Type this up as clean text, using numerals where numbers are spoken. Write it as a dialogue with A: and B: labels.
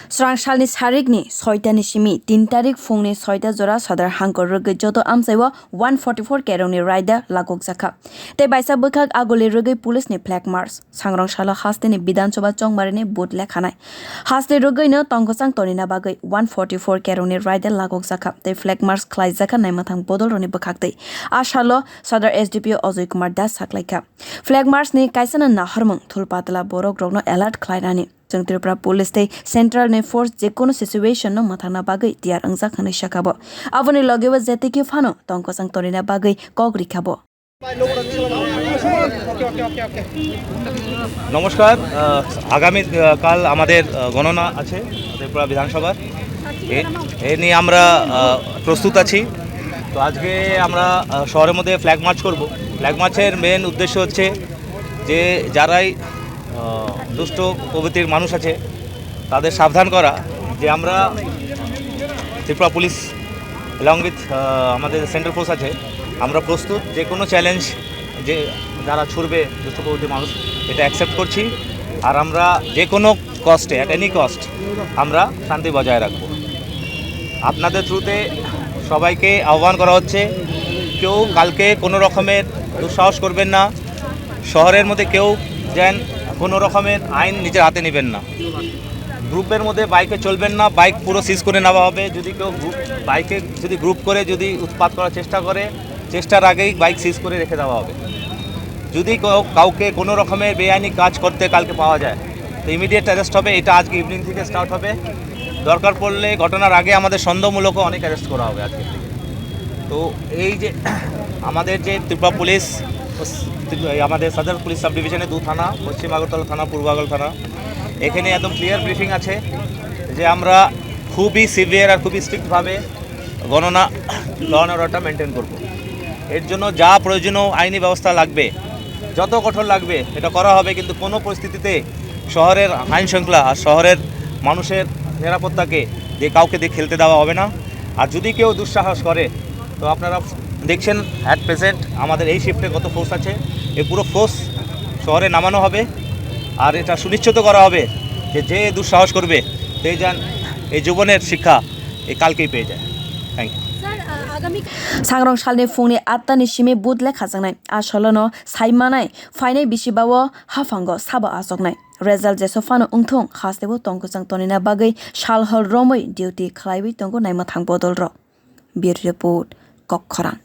A: Swrang salni sarigni 6ta ni simi 3 tarik phungni 6ta jora sadar hangkhor rwgwi joto amchaio 144 kereong ni raida lagogjakha te baisa bwkhak auli rwgwi police ni flag march sangrong shala haste ni bidhan sabha chongmari ni boot lekhanai haste rwgwi no tongkwchang tonina bagwi 144 kereong ni raida lagogjakha te flag march khlaijaka naimwthang bodol roni bwkhak te ashalo sadar SDPO Ajay Kumar Das saklaika flag march ni kaisana naharmung thulpatla borok rokno alert khlairani Tripura Police te Central ne Force je kono situation no mathana bagai tiar angja khane shakabo aboni logeba jete ki phano tongkwchang tonina bagai kogri khabo
B: নমস্কার আগামী কাল আমাদের গণনা আছে ত্রিপুরা বিধানসভার এ নিয়ে আমরা প্রস্তুত আছি তো আজকে আমরা শহরের মধ্যে ফ্ল্যাগ মার্চ করব ফ্ল্যাগ মার্চের মেন উদ্দেশ্য হচ্ছে যে যারাই দুষ্ট প্রবৃত্তির মানুষ আছে তাদের সাবধান করা যে আমরা ত্রিপুরা পুলিশ along with আমাদের সেন্ট্রাল ফোর্স আছে আমরা প্রস্তুত যে কোনো চ্যালেঞ্জ যে যারা ছুড়বে দুষ্ট প্রবৃত্তির মানুষ এটা অ্যাকসেপ্ট করছি আর আমরা যে কোনো কস্টে অ্যাট এনি কস্ট আমরা শান্তি বজায় রাখব আপনাদের থ্রুতে সবাইকে আহ্বান করা হচ্ছে কেউ কালকে কোনো রকমের দুঃসাহস করবেন না শহরের মধ্যে কেউ যেন কোনো রকমের আইন নিজের হাতে নেবেন না গ্রুপের মধ্যে বাইকে চলবেন না বাইক পুরো সিজ করে নেওয়া হবে যদি কেউ বাইকে যদি গ্রুপ করে যদি উৎপাত করার চেষ্টা করে চেষ্টার আগেই বাইক সিজ করে রেখে দেওয়া হবে যদি কাউকে কোনো রকমের বেআইনি কাজ করতে কালকে পাওয়া যায় তো ইমিডিয়েট অ্যারেস্ট হবে এটা আজকে ইভিনিং থেকে স্টার্ট হবে দরকার পড়লে ঘটনার আগে আমাদের সন্দেহমূলকও অনেক অ্যারেস্ট করা হবে আজকে থেকে তো এই যে আমাদের যে ত্রিপুরা পুলিশ আমাদের সাদার পুলিশ সাব ডিভিশনে 2 থানা পশ্চিম আগরতলা থানা পূর্ব আগরতলা থানা এখানে একদম ক্লিয়ার ব্রিফিং আছে যে আমরা খুবই সিভিয়ার আর খুবই স্ট্রিক্টভাবে গণনা ল অ্যান্ড অর্ডারটা মেনটেন করব এর জন্য যা প্রয়োজনীয় আইনি ব্যবস্থা লাগবে যত কঠোর লাগবে এটা করা হবে কিন্তু কোনো পরিস্থিতিতে শহরের আইন শৃঙ্খলা আর শহরের মানুষের নিরাপত্তাকে দিয়ে কাউকে দিয়ে খেলতে দেওয়া হবে না আর যদি কেউ দুঃসাহস করে তো আপনারা দেখছেন অ্যাট প্রেজেন্ট আমাদের এই শিফটে কত ফোর্স আছে এই পুরো ফোর্স শহরে নামানো হবে আর এটা সুনিশ্চিত করা হবে যে যে দুঃসাহস করবে সে যেন এই জীবনের শিক্ষা এই কালকেই পেয়ে যায় thank you
A: Sangrong salni phungni 8ta ni simi boot lekhajangnai asholono saimanai fainai bisibawo hafango sabo asoknai result je sofano ungthong khastebo tongkwchang tonina bagai shalhol romoi duty khlaiwi tongo naimwthang bodol ro bir report kokkhorang